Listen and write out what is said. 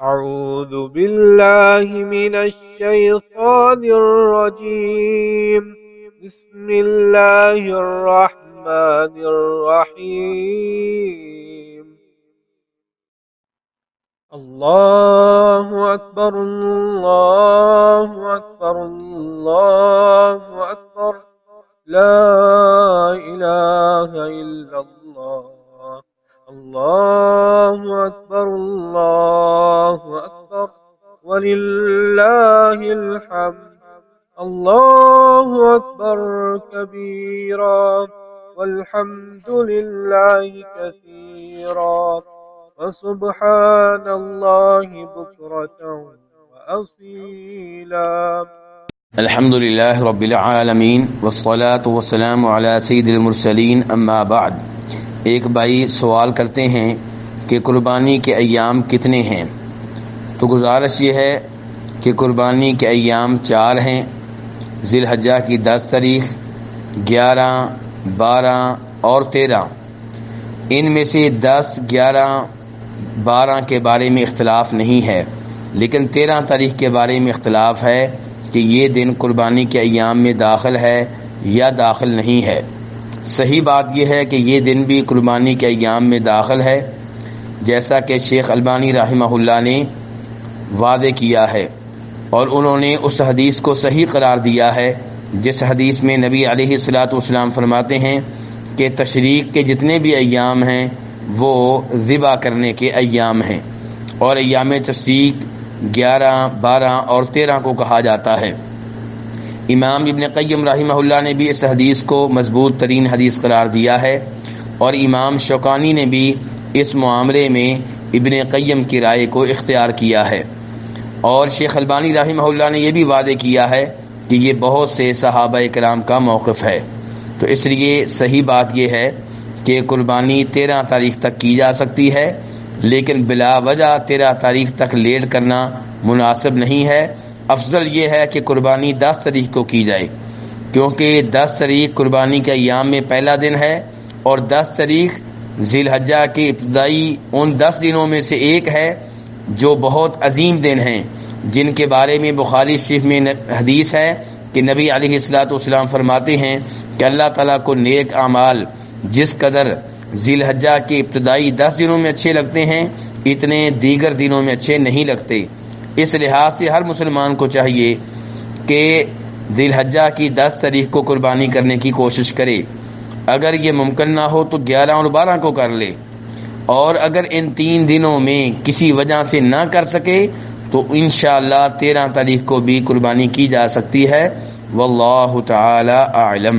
أعوذ بالله من الشيطان الرجيم. بسم الله الرحمن الرحيم. الله أكبر الله أكبر الله أكبر، لا إله إلا الله. الله أكبر الله أكبر ولله الحمد. الله أكبر كبيرا والحمد لله كثيرا وسبحان الله بكرة وأصيلا. الحمد للہ رب العالمین والصلاة والسلام علی سید المرسلین، اما بعد۔ ایک بھائی سوال کرتے ہیں کہ قربانی کے ایام کتنے ہیں؟ تو گزارش یہ ہے کہ قربانی کے ایام 4 ہیں، ذی الحجہ کی 10 تاریخ، 11، 12 اور 13۔ ان میں سے 10، 11، 12 کے بارے میں اختلاف نہیں ہے، لیکن 13 تاریخ کے بارے میں اختلاف ہے کہ یہ دن قربانی کے ایام میں داخل ہے یا داخل نہیں ہے۔ صحیح بات یہ ہے کہ یہ دن بھی قربانی کے ایام میں داخل ہے، جیسا کہ شیخ البانی رحمہ اللہ نے واضح کیا ہے، اور انہوں نے اس حدیث کو صحیح قرار دیا ہے جس حدیث میں نبی علیہ الصلاۃ والسلام فرماتے ہیں کہ تشریق کے جتنے بھی ایام ہیں وہ ذبح کرنے کے ایام ہیں، اور ایام تشریق 11، 12 اور 13 کو کہا جاتا ہے۔ امام ابن قیم رحمہ اللہ نے بھی اس حدیث کو مضبوط ترین حدیث قرار دیا ہے، اور امام شوکانی نے بھی اس معاملے میں ابن قیم کی رائے کو اختیار کیا ہے، اور شیخ البانی رحمہ اللہ نے یہ بھی واضح کیا ہے کہ یہ بہت سے صحابہ کرام کا موقف ہے۔ تو اس لیے صحیح بات یہ ہے کہ قربانی 13 تاریخ تک کی جا سکتی ہے، لیکن بلا وجہ 13 تاریخ تک لیٹ کرنا مناسب نہیں ہے۔ افضل یہ ہے کہ قربانی 10 تاریخ کو کی جائے، کیونکہ 10 تاریخ قربانی کے ایام میں پہلا دن ہے، اور 10 تاریخ ذی الحجہ کے ابتدائی ان 10 دنوں میں سے ایک ہے جو بہت عظیم دن ہیں، جن کے بارے میں بخاری شریف میں حدیث ہے کہ نبی علیہ الصلاۃ والسلام فرماتے ہیں کہ اللہ تعالیٰ کو نیک اعمال جس قدر ذی الحجہ کے ابتدائی 10 دنوں میں اچھے لگتے ہیں، اتنے دیگر دنوں میں اچھے نہیں لگتے۔ اس لحاظ سے ہر مسلمان کو چاہیے کہ ذی الحجہ کی 10 تاریخ کو قربانی کرنے کی کوشش کرے۔ اگر یہ ممکن نہ ہو تو 11 اور 12 کو کر لے، اور اگر ان 3 دنوں میں کسی وجہ سے نہ کر سکے تو انشاءاللہ 13 تاریخ کو بھی قربانی کی جا سکتی ہے۔ واللہ تعالی اعلم۔